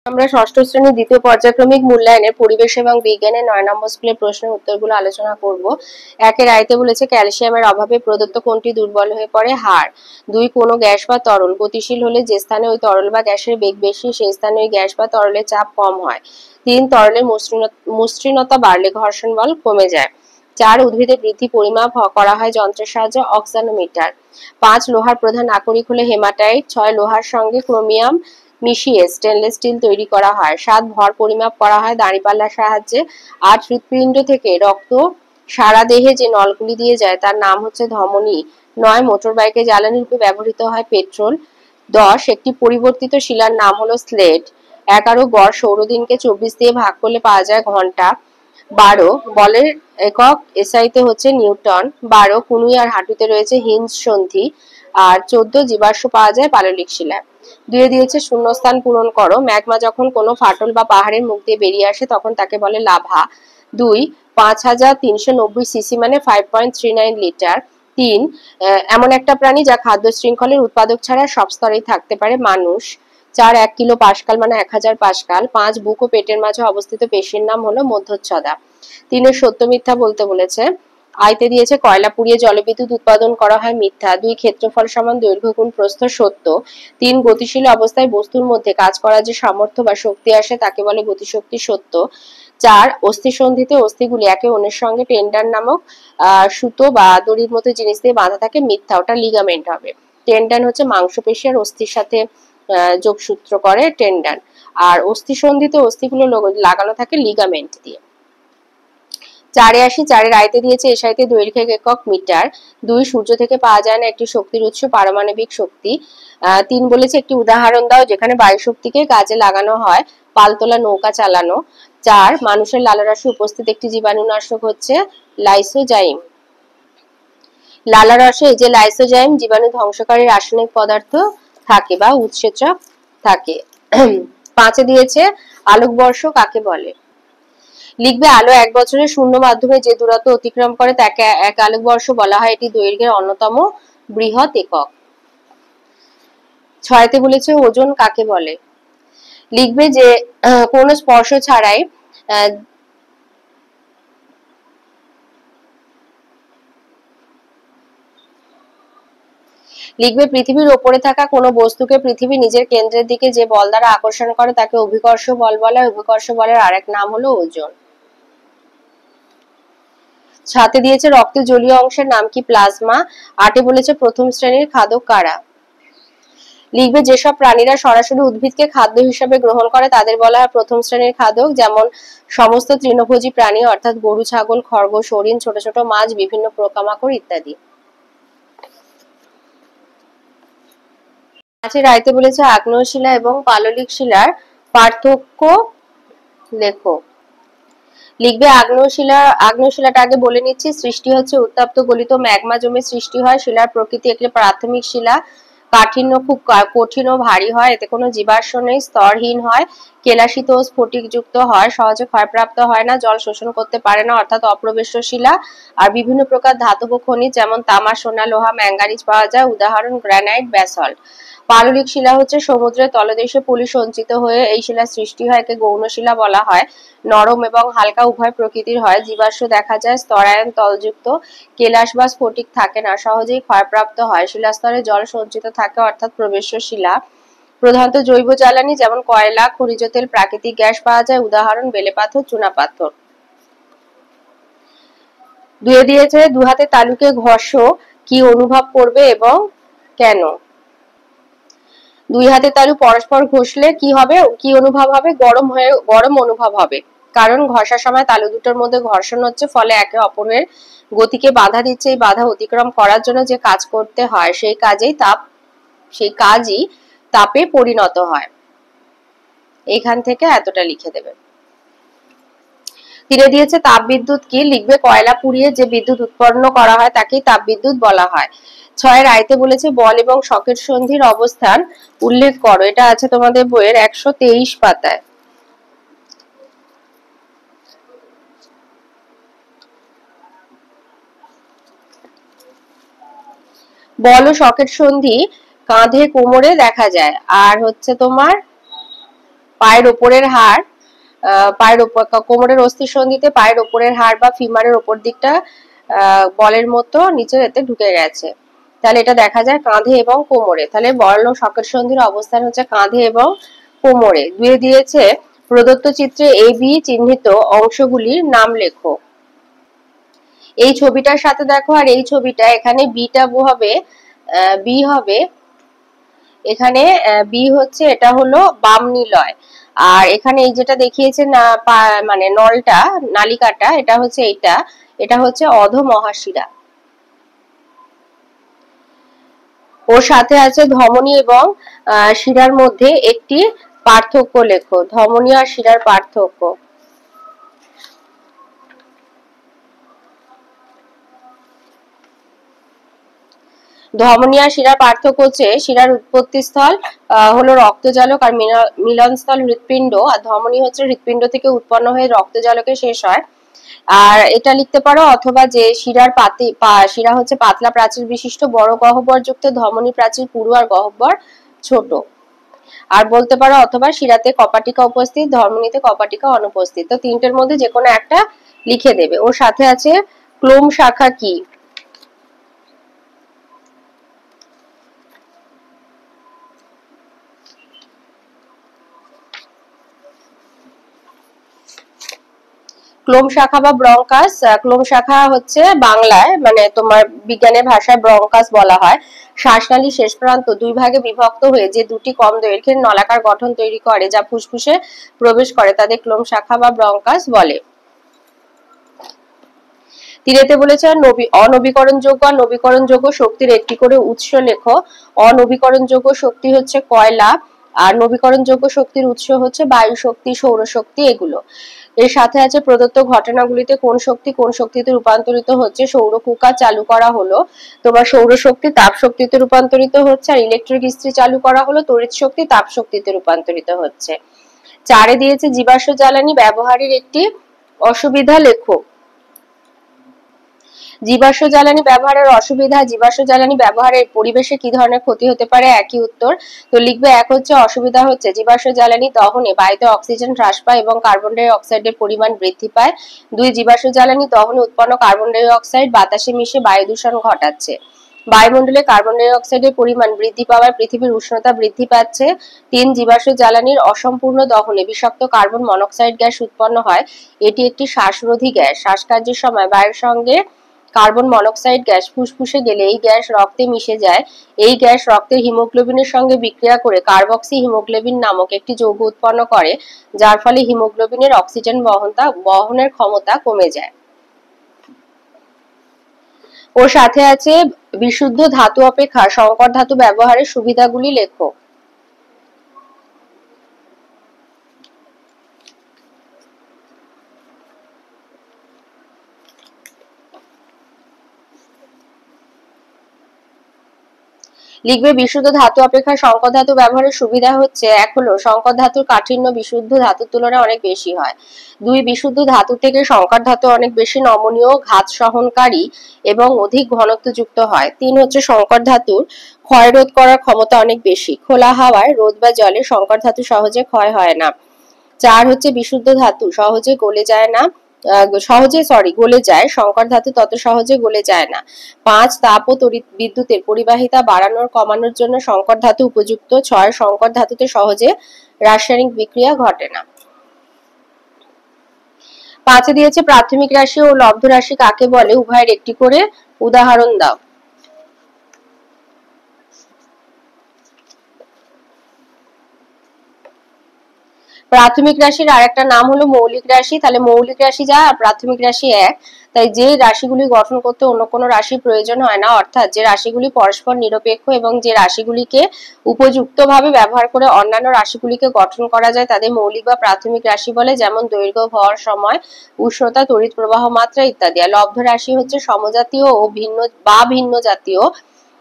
আমরা ষষ্ঠ শ্রেণীর দ্বিতীয় পর্যায়ক্রমিক মূল্যায়নের পরিবেশ এবং বিজ্ঞানের 9 নম্বর স্কুলের প্রশ্নের উত্তরগুলো আলোচনা করব। একের আয়তে বলেছে ক্যালসিয়ামের অভাবে প্রদত্ত কোনটি দুর্বল হয়ে পড়ে? হাড়। 2 কোনো গ্যাস বা তরল গতিশীল হলে যে স্থানে ওই তরল বা গ্যাসের বেগ বেশি সেই স্থানে ওই গ্যাস বা তরলের চাপ কম হয়। 3 তরলের মসৃণতা বাড়লে ঘর্ষণ বল কমে যায়। 4 উদ্ভিদের বৃদ্ধি পরিমাপ করা হয় যন্ত্রের সাহায্যে অক্সানোমিটার। 5 লোহার প্রধান আকরিক হলো হেমাটাইট। 6 লোহার সঙ্গে ক্রোমিয়াম মিশিয়ে স্টেনলেস স্টিল তৈরি করা হয়। 7 ভর পরিমাপ করা হয় দাঁড়িপাল্লার সাহায্যে। 8 হৃৎপিণ্ড থেকে রক্ত সারা দেহে যে নলগুলি দিয়ে যায় তার নাম হচ্ছে ধমনী। 9 মোটর বাইকে জ্বালানি রূপে ব্যবহৃত হয় পেট্রোল। 10 একটি পরিবর্তিত শিলার নাম হলো স্লেট। 11 গড় সৌরদিনকে 24 দিয়ে ভাগ করলে পাওয়া যায় ঘন্টা। 12 বলের একক এসআইতে হচ্ছে নিউটন। 12 কনুই আর হাঁটুতে রয়েছে হিঞ্জ সন্ধি। আর 14 জীবাশ্ম পাওয়া যায় পাললিক শিলায়। 2 দিয়েছে শূন্যস্থান পূরণ করো। ম্যাগমা যখন কোনো ফাটল বা পাহাড়ের মুখ দিয়ে বেরিয়ে আসে তখন তাকে বলে লাভা। 2 5390 সিসি মানে 5.39 লিটার। 3 এমন একটা প্রাণী যা খাদ্য শৃঙ্খলের উৎপাদক ছাড়া সব স্তরেই থাকতে পারে, মানুষ। 4 1 কিলো পাস্কাল মানে 1000 পাস্কাল। 5 বুক ও পেটের মাঝে অবস্থিত পেশির নাম হলো মধ্যচ্ছদা। 3 সত্য মিথ্যা বলতে বলেছে। আইতে দিয়েছে কয়লা পুড়িয়ে জলবিদ্যুৎ উৎপাদন করা হয়, মিথ্যা। 2 ক্ষেত্রফল সমান দৈর্ঘ্য গুণ প্রস্থ, সত্য। 3 গতিশীল অবস্থায় বস্তুর মধ্যে কাজ করার যে সামর্থ্য বা শক্তি আসে তাকে বলে গতিশক্তি, সত্য। 4 অস্থিসন্ধিতে অস্থিগুলি একে অন্যের সঙ্গে টেন্ডন নামক সুতো বা দড়ির মতো জিনিস দিয়ে বাঁধা থাকে, মিথ্যা, ওটা লিগামেন্ট হবে। টেন্ডন হচ্ছে মাংসপেশি আর অস্থির সাথে যোগসূত্র করে টেন্ডন, আর অস্থিসন্ধিতে অস্থিগুলো লাগানো থাকে লিগামেন্ট দিয়ে। 4 আসি। 4 আয়তে দিয়েছে এসআইতে দৈর্ঘ্যের একক মিটার। 2 সূর্য থেকে পাওয়া যায় না একটি শক্তির উৎস, পারমাণবিক শক্তি। 3 বলেছে একটি উদাহরণ দাও যেখানে বায়ু শক্তিকে কাজে লাগানো হয়, পালতোলা নৌকা চালানো। 4 মানুষের লালারসে উপস্থিত একটি জীবাণুনাশক হচ্ছে লাইসোজাইম। লালারসে যে লাইসোজাইম জীবাণু ধ্বংসকারী রাসায়নিক পদার্থ থাকে বা উৎসেচক থাকে। 5 দিয়েছে আলোকবর্ষ কাকে বলে? লিখবে আলো 1 বছরের শূন্য মাধ্যমে যে দূরত্ব অতিক্রম করে তাকে 1 আলোকবর্ষ বলা হয়, এটি দৈর্ঘ্যের অন্যতম বৃহৎ একক। 6 বলেছে ওজন কাকে বলে? লিখবে যে কোনো স্পর্শ ছাড়াই লিখবে পৃথিবীর ওপরে থাকা কোনো বস্তুকে পৃথিবী নিজের কেন্দ্রের দিকে যে বল দ্বারা আকর্ষণ করে তাকে অভিকর্ষ বল বলে। অভিকর্ষ বলের আরেক নাম হলো ওজন। 7 দিয়েছে রক্তের জলীয় অংশের নাম কি? প্লাজমা। 8 বলেছে প্রথম শ্রেণীর খাদক কারা? লিখবে যেসব প্রাণীরা সরাসরি উদ্ভিদকে খাদ্য হিসেবে গ্রহণ করে তাদের বলা হয় প্রথম শ্রেণীর খাদক, যেমন সমস্ত তৃণভোজী প্রাণী অর্থাৎ গরু, ছাগল, খরগোশ, হরিণ, ছোট ছোট মাছ, বিভিন্ন পোকামাকড় ইত্যাদি। মাছের আয়তে বলেছে আগ্নেয় শিলা এবং পাললিক শিলার পার্থক্য লেখো। লিখবে আগ্নেয় শিলাটা আগে বলে নিচ্ছি। সৃষ্টি হচ্ছে উত্তপ্ত গলিত ম্যাগমা জমে সৃষ্টি হয়। শিলার প্রকৃতি একটি প্রাথমিক শিলা, কাঠিন্য খুব কঠিন ও ভারী হয়, এতে কোনো জীবাশ্ম নেই, স্তরহীন হয়, কেলাসিত ও স্ফটিকযুক্ত হয়, সহজে ক্ষয়প্রাপ্ত হয় না, জল শোষণ করতে পারে না অর্থাৎ অপ্রবেশ্য শিলা। আর বিভিন্ন প্রকার ধাতব খনিজ যেমন তামা, সোনা, লোহা, ম্যাঙ্গানিজ পাওয়া যায়, উদাহরণ গ্রানাইট, ব্যাসল্ট। পাললিক শিলা হচ্ছে সমুদ্রের তলদেশে পলি সঞ্চিত হয়ে এই শিলা সৃষ্টি হয়, একে গৌণ শিলা বলা হয়। নরম এবং হালকা উভয় প্রকৃতির হয়, জীবাশ্ম দেখা যায়, স্তরায়ন তলযুক্ত, কেলাস বা স্ফটিক থাকে না, সহজেই ক্ষয়প্রাপ্ত হয়, শিলাস্তরে জল সঞ্চিত থাকে অর্থাৎ প্রবেশ্য শিলা। প্রধানত জৈব জ্বালানি যেমন কয়লা, খনিজ তেল, প্রাকৃতিক গ্যাস পাওয়া যায়, উদাহরণ বেলে পাথর, চুনাপাথর। 2 দিয়েছে 2 হাতে তালুকে ঘষো কি অনুভব করবে এবং কেন? 2 হাতে তালু পরস্পর ঘষলে কি হবে, কি অনুভব হবে? গরম অনুভব হবে, কারণ ঘষার সময় তালু দুটোর মধ্যে ঘর্ষণ হচ্ছে, ফলে একে অপরের গতিকে বাধা দিচ্ছে। এই বাধা অতিক্রম করার জন্য যে কাজ করতে হয় সেই কাজই তাপে পরিণত হয়। এখান থেকে এতটা লিখে দেবে। 3 দিয়েছে তাপবিদ্যুৎ কি? লিখবে কয়লা পুড়িয়ে যে বিদ্যুৎ উৎপন্ন করা হয় তাকেই তাপবিদ্যুৎ বলা হয়। 6 আয়তে বলেছে বল এবং সকেট সন্ধির অবস্থান উল্লেখ করো, এটা আছে তোমাদের বইয়ের 123 পাতায়। বল ও সকেট সন্ধি কাঁধে কোমরে দেখা যায়, আর হচ্ছে তোমার পায়ের উপরের হাড়, পায়ের উপর কোমরের অস্থির সন্ধিতে পায়ের উপরের হাড় বা ফিমারের উপর দিকটা বলের মতো নিচে এতে ঢুকে গেছে। তাহলে এটা দেখা যায় কাঁধে এবং কোমরে। তাহলে বর্ণ সকেট সন্ধির অবস্থান হচ্ছে কাঁধে এবং কোমরে। দুয়ে দিয়েছে প্রদত্ত চিত্রে এ বি চিহ্নিত অংশগুলির নাম লেখো। এই ছবিটার সাথে দেখো আর এই ছবিটা, এখানে বিটা হবে বি হবে, এখানে বি হচ্ছে এটা হলো বাম নিলয়, আর এখানে এই যেটা দেখিয়েছে না মানে নলটা নালিকাটা, এটা হচ্ছে এটা হচ্ছে অধ মহাশিরা। ওর সাথে আছে ধমনী এবং শিরার মধ্যে একটি পার্থক্য লেখো। ধমনী আর শিরার পার্থক্য। ধমনী আর শিরার পার্থক্য হচ্ছে শিরার উৎপত্তি স্থল হলো রক্তজালক আর মিলনস্থল হৃৎপিণ্ড, আর ধমনী হচ্ছে হৃৎপিণ্ড থেকে উৎপন্ন হয়ে রক্তজালকে শেষ হয়। আর এটা লিখতে পারো, অথবা যে শিরা হচ্ছে পাতলা প্রাচীর বিশিষ্ট বড় গহ্বর যুক্ত, ধমনী প্রাচীর পুরু আর গহ্বর ছোট। আর বলতে পারো অথবা শিরাতে কপাটিকা উপস্থিত, ধমনীতে কপাটিকা অনুপস্থিত। তো তিনটের মধ্যে যে কোনো একটা লিখে দেবে। ওর সাথে আছে ক্লোম শাখা কি? ক্লোম শাখা বা ব্রঙ্কাস। ক্লোম শাখা হচ্ছে বাংলায় মানে তোমার বিজ্ঞানের ভাষায় ব্রঙ্কাস বলা হয়। শ্বাসনালী শেষ প্রান্ত দুই ভাগে বিভক্ত হয়ে যে দুটি কম দৈর্ঘ্যের নলাকার গঠন তৈরি করে যা ফুসফুসে প্রবেশ করে তাদের ক্লোম শাখা বা ব্রঙ্কাস বলে। তিরেতে বলেছে অনবীকরণযোগ্য আর নবীকরণযোগ্য শক্তির একটি করে উৎস লেখো। অনবীকরণযোগ্য শক্তি হচ্ছে কয়লা, আর নবীকরণযোগ্য শক্তির উৎস হচ্ছে বায়ু শক্তি, সৌরশক্তি, এগুলো। এর সাথে আছে প্রদত্ত ঘটনাগুলিতে কোন শক্তি কোন শক্তিতে রূপান্তরিত হচ্ছে। সৌর কুকার চালু করা হলো, তোমার সৌরশক্তি তাপ শক্তিতে রূপান্তরিত হচ্ছে, আর ইলেকট্রিক ইস্ত্রি চালু করা হলো তড়িৎ শক্তি তাপ শক্তিতে রূপান্তরিত হচ্ছে। 4 দিয়েছে জীবাশ্ম জ্বালানি ব্যবহারের একটি অসুবিধা লেখো। জীবাশ্ম জ্বালানি ব্যবহারের অসুবিধা। জীবাশ্ম জ্বালানি ব্যবহারের পরিবেশে কি ধরনের ক্ষতি হতে পারে? একই উত্তর। তো লিখবে এক হচ্ছে অসুবিধা হচ্ছে জীবাশ্ম জ্বালানি দহনে বায়ুতে অক্সিজেন হ্রাস পায় এবং কার্বন ডাই অক্সাইডের পরিমাণ বৃদ্ধি পায়। 2 জীবাশ্ম জ্বালানি দহনে উৎপন্ন কার্বন ডাই অক্সাইড বাতাসে মিশে বায়ু দূষণ ঘটাচ্ছে। বায়ুমণ্ডলে কার্বন ডাই অক্সাইডের পরিমাণ বৃদ্ধি পাওয়ায় পৃথিবীর উষ্ণতা বৃদ্ধি পাচ্ছে। 3 জীবাশ্ম জ্বালানির অসম্পূর্ণ দহনে বিষাক্ত কার্বন মনোক্সাইড গ্যাস উৎপন্ন হয়। এটি একটি শ্বাসরোধী গ্যাস। শ্বাসকার্যের সময় বায়ুর সঙ্গে কার্বন মনোক্সাইড গ্যাস ফুসফুসে গেলে এই গ্যাস রক্তে মিশে যায়। এই গ্যাস রক্তের হিমোগ্লোবিনের সঙ্গে বিক্রিয়া করে কার্বক্সি হিমোগ্লোবিন নামক একটি যৌগ উৎপন্ন করে, যার ফলে হিমোগ্লোবিনের অক্সিজেন বহনের ক্ষমতা কমে যায়। ওর সাথে আছে বিশুদ্ধ ধাতু অপেক্ষা সংকর ধাতু ব্যবহারের সুবিধাগুলি লেখো। লিখবে বিশুদ্ধ ধাতু অপেক্ষা সংকর ধাতু ব্যবহারের সুবিধা হচ্ছে, এক হলো সংকর ধাতুর কাঠিন্য বিশুদ্ধ ধাতুর তুলনায় অনেক বেশি হয়। 2 বিশুদ্ধ ধাতু থেকে সংকর ধাতু অনেক বেশি নমনীয়, ঘাত সহনকারী এবং অধিক ঘনত্বযুক্ত হয়। 3 হচ্ছে সংকর ধাতুর ক্ষয় রোধ করার ক্ষমতা অনেক বেশি। খোলা হাওয়ায়, রোদ বা জলে সংকর ধাতু সহজে ক্ষয় হয় না। 4 হচ্ছে বিশুদ্ধ ধাতু সহজে গলে যায়, সংকর ধাতু তত সহজে গলে যায় না। 5 তাপ ও তড়িৎ বিদ্যুতের পরিবাহিতা বাড়ানোর কমানোর জন্য সংকর ধাতু উপযুক্ত। 6 সংকর ধাতুতে সহজে রাসায়নিক বিক্রিয়া ঘটে না। 5 দিয়েছে প্রাথমিক রাশি ও লব্ধ রাশি কাকে বলে, উভয়ের একটি করে উদাহরণ দাও। প্রাথমিক রাশির আরেকটা নাম হলো মৌলিক রাশি। তাহলে মৌলিক রাশি যা আর প্রাথমিক রাশি এক। তাই যে রাশিগুলি গঠন করতে অন্য কোনো রাশি প্রয়োজন হয় না, অর্থাৎ যে রাশিগুলি পরস্পর নিরপেক্ষ এবং যে রাশিগুলিকে উপযুক্তভাবে ব্যবহার করে অন্যান্য রাশিগুলিকে গঠন করা যায় তাদের মৌলিক বা প্রাথমিক রাশি বলে, যেমন দৈর্ঘ্য, ভর, সময়, উষ্ণতা, তড়িৎ প্রবাহ মাত্রা ইত্যাদি। আর লব্ধ রাশি হচ্ছে সমজাতীয় ও ভিন্ন জাতীয়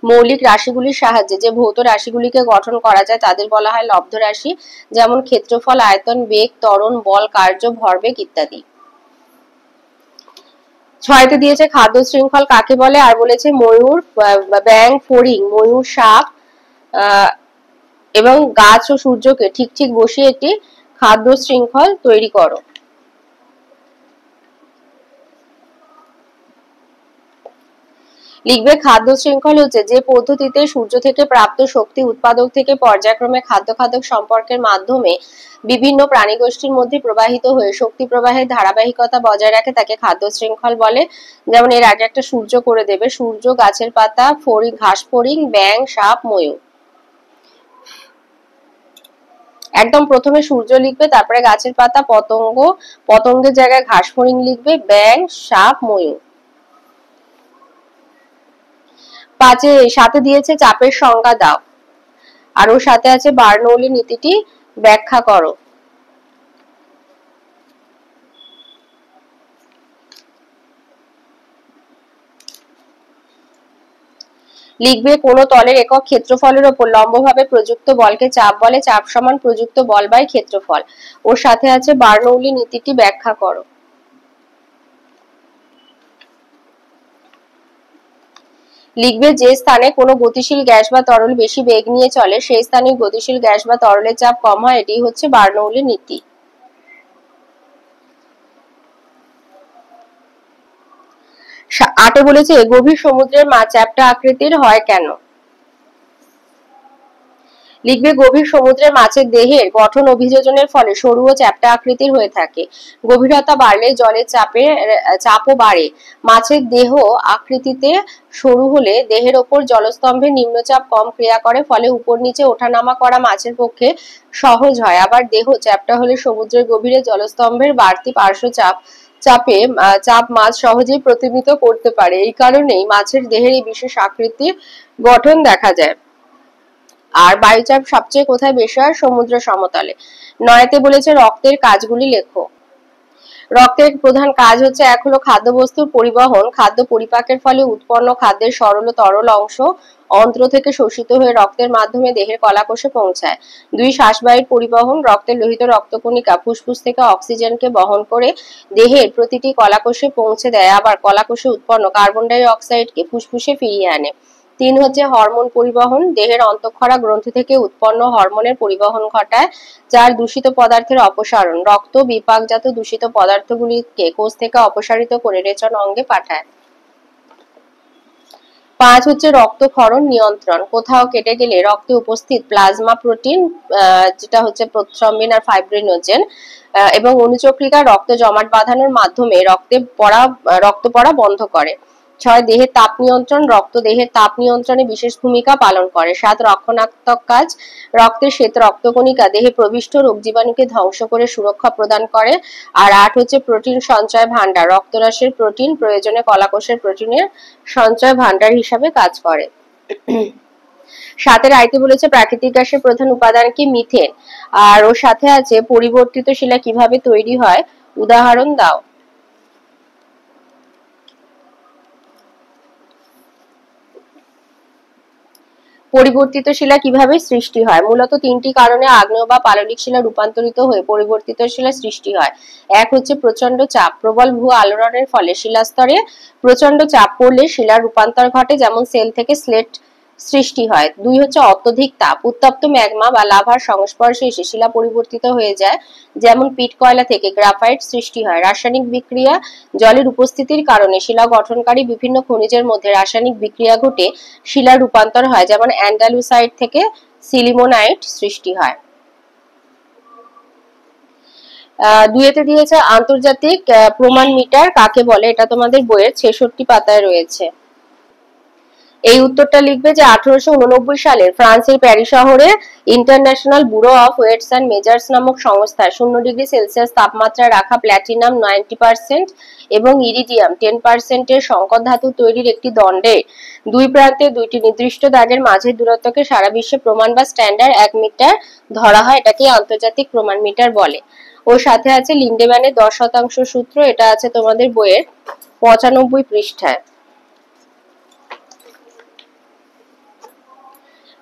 মৌলিক রাশিগুলির সাহায্যে যে ভৌত রাশিগুলিকে গঠন করা যায় তাদের বলা হয় লব্ধ রাশি, যেমন ক্ষেত্রফল, আয়তন, বেগ, ত্বরণ, বল, কার্য, ভরবেগ ইত্যাদি। 6 দিয়েছে খাদ্য শৃঙ্খল কাকে বলে, আর বলেছে ময়ূর, ব্যাঙ, ফড়িং, ময়ূর, সাপ এবং গাছ ও সূর্যকে ঠিক ঠিক বসিয়ে একটি খাদ্য শৃঙ্খল তৈরি করো। লিখবে খাদ্য শৃঙ্খল হচ্ছে যে পদ্ধতিতে সূর্য থেকে প্রাপ্ত শক্তি উৎপাদক থেকে পর্যায়ক্রমে খাদ্য খাদক সম্পর্কের মাধ্যমে বিভিন্ন প্রাণীগোষ্ঠীর মধ্যে প্রবাহিত হয়ে শক্তি প্রবাহের ধারাবাহিকতা বজায় রাখে তাকে খাদ্য শৃঙ্খল বলে। যেমন এর আগে একটা সূর্য করে দেবে, সূর্য, গাছের পাতা, ফড়িং, ঘাস ফড়িং, ব্যাঙ, সাপ, ময়ূর। একদম প্রথমে সূর্য লিখবে, তারপরে গাছের পাতা, পতঙ্গ, পতঙ্গের জায়গায় ঘাস ফড়িং লিখবে, ব্যাঙ, সাপ, ময়ূর। পাঁচে সাথে দিয়েছে চাপের সংজ্ঞা দাও, আর ওর সাথে আছে বার্নৌলি নীতিটি ব্যাখ্যা করো। লিখবে কোন তলের একক ক্ষেত্রফলের উপর লম্বভাবে প্রযুক্ত বলকে চাপ বলে, চাপ সমান প্রযুক্ত বল বাই ক্ষেত্রফল। ওর সাথে আছে বার্নৌলি নীতিটি ব্যাখ্যা করো। লিখবে যে স্থানে কোনো গতিশীল গ্যাস বা তরল বেশি বেগ নিয়ে চলে সেই স্থানে গতিশীল গ্যাস বা তরলের চাপ কম হয়, এটি হচ্ছে বার্নৌলি নীতি। আটে বলেছে গভীর সমুদ্রের মাছ চ্যাপ্টা আকৃতির হয় কেন। লিখবে গভীর সমুদ্রের মাছের দেহের গঠন অভিযোজনের ফলে সরু ও চ্যাপ্টা আকৃতির হয়ে থাকে। গভীরতা বাড়লে জলের চাপও বাড়ে। মাছের দেহ আকৃতিতে সরু হলে দেহের ওপর জলস্তম্ভের নিম্নচাপ কম ক্রিয়া করে, ফলে উপর নিচে ওঠানামা করা মাছের পক্ষে সহজ হয়। আবার দেহ চ্যাপ্টা হলে সমুদ্রের গভীরে জলস্তম্ভের বাড়তি পার্শ্ব চাপ মাছ সহজেই প্রতিমিত করতে পারে। এই কারণেই মাছের দেহের এই বিশেষ আকৃতির গঠন দেখা যায়। আর বায়ুচাপ সবচেয়ে কোথায় বেশি হয়? সমুদ্র সমতলে। নয়তে বলেছে রক্তের কাজগুলি লেখো। রক্তের প্রধান কাজ হচ্ছে, এক হলো খাদ্যবস্তুর পরিবহন, খাদ্য পরিপাকের ফলে উৎপন্ন খাদ্যের সরল ও তরল অংশ অন্ত্র থেকে শোষিত হয়ে রক্তের মাধ্যমে দেহের কলাকোষে পৌঁছায়। দুই শ্বাসবায়ুর পরিবহন, রক্তের লোহিত রক্তকণিকা ফুসফুস থেকে অক্সিজেনকে বহন করে দেহের প্রতিটি কলাকোষে পৌঁছে দেয়, আবার কলাকোষে উৎপন্ন কার্বন ডাই অক্সাইডকে ফুসফুসে ফিরিয়ে আনে। তিন হচ্ছে হরমোন পরিবহন, দেহের অন্তঃক্ষরা গ্রন্থি থেকে উৎপন্ন হরমোনের পরিবহন ঘটায়। চার দূষিত পদার্থের অপসারণ, রক্ত বিপাকজাত দূষিত পদার্থগুলিকে কোষ থেকে অপসারিত করে রেচন অঙ্গে পাঠায়। পাঁচ হচ্ছে রক্তক্ষরণ নিয়ন্ত্রণ, কোথাও কেটে গেলে রক্তে উপস্থিত প্লাজমা প্রোটিন যেটা হচ্ছে প্রথ্রম্বিন আর ফাইব্রিনোজেন এবং অনুচক্রিকা রক্ত জমাট বাঁধানোর মাধ্যমে রক্ত পড়া বন্ধ করে। ছয় দেহের তাপ নিয়ন্ত্রণ, রক্ত দেহের তাপ নিয়ন্ত্রণে বিশেষ ভূমিকা পালন করে। সাত রক্ষণাত্মক কাজ, রক্তের শ্বেত রক্তকণিকা দেহে প্রবিষ্ট রোগ জীবাণুকে ধ্বংস করে সুরক্ষা প্রদান করে। আর আট হচ্ছে প্রোটিন সঞ্চয় ভান্ডার, রক্তরাশের প্রোটিন প্রয়োজনে কলাকোষের প্রোটিনের সঞ্চয় ভান্ডার হিসাবে কাজ করে। সাতের আইতে বলেছে প্রাকৃতিক গ্যাসের প্রধান উপাদান কি? মিথেন। আর ওর সাথে আছে পরিবর্তিত শিলা কিভাবে তৈরি হয়, উদাহরণ দাও। পরিবর্তিত শিলা কিভাবে সৃষ্টি হয়? মূলত তিনটি কারণে আগ্নেয় বা পাললিক শিলা রূপান্তরিত হয়ে পরিবর্তিত শিলা সৃষ্টি হয়। এক হচ্ছে প্রচন্ড চাপ, প্রবল ভূ আলোড়নের ফলে শিলাস্তরে প্রচন্ড চাপ পড়লে শিলার রূপান্তর ঘটে, যেমন সেল থেকে স্লেট সৃষ্টি হয়। দুই হচ্ছে অত্যধিক তাপ, উত্তপ্ত ম্যাগমা বা লাভার সংস্পর্শে এসে শিলা পরিবর্তিত হয়ে যায়, যেমন পিট কয়লা থেকে গ্রাফাইট সৃষ্টি হয়। রাসায়নিক বিক্রিয়া, জলের উপস্থিতির কারণে শিলা গঠনকারী বিভিন্ন খনিজের মধ্যে রাসায়নিক বিক্রিয়া ঘটে শিলার রূপান্তর হয়, যেমন অ্যান্ডালুসাইট থেকে সিলিমোনাইট সৃষ্টি হয়। দুইতে দিয়েছে আন্তর্জাতিক প্রমাণ মিটার কাকে বলে, এটা তোমাদের বইয়ের 66 পাতায় রয়েছে। এই উত্তরটা লিখবে যে 1889 সালে ফ্রান্সের প্যারিস শহরে international bureau of weights and measures নামক সংস্থায় 0°C তাপমাত্রায় রাখা প্ল্যাটিনাম 90% এবং ইরিডিয়াম 10% এর সংকর ধাতু তৈরির একটি দণ্ডে দুই প্রান্তে দুইটি নির্দিষ্ট দাগের মাঝের দূরত্বকে সারা বিশ্বে প্রমাণ বা স্ট্যান্ডার্ড 1 মিটার ধরা হয়, এটাকে আন্তর্জাতিক প্রমাণ মিটার বলে। ওর সাথে আছে লিন্ডেম্যানের 10% সূত্র, এটা আছে তোমাদের বইয়ের 95 পৃষ্ঠায়।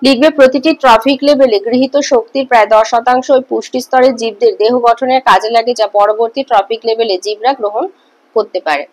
লিখবে প্রতিটি ট্রফিক লেভেলে গৃহীত শক্তির প্রায় 10% ওই পুষ্টি স্তরের জীবদের দেহ গঠনের কাজে লাগে, যা পরবর্তী ট্রফিক লেভেলে জীবরা গ্রহণ করতে পারে।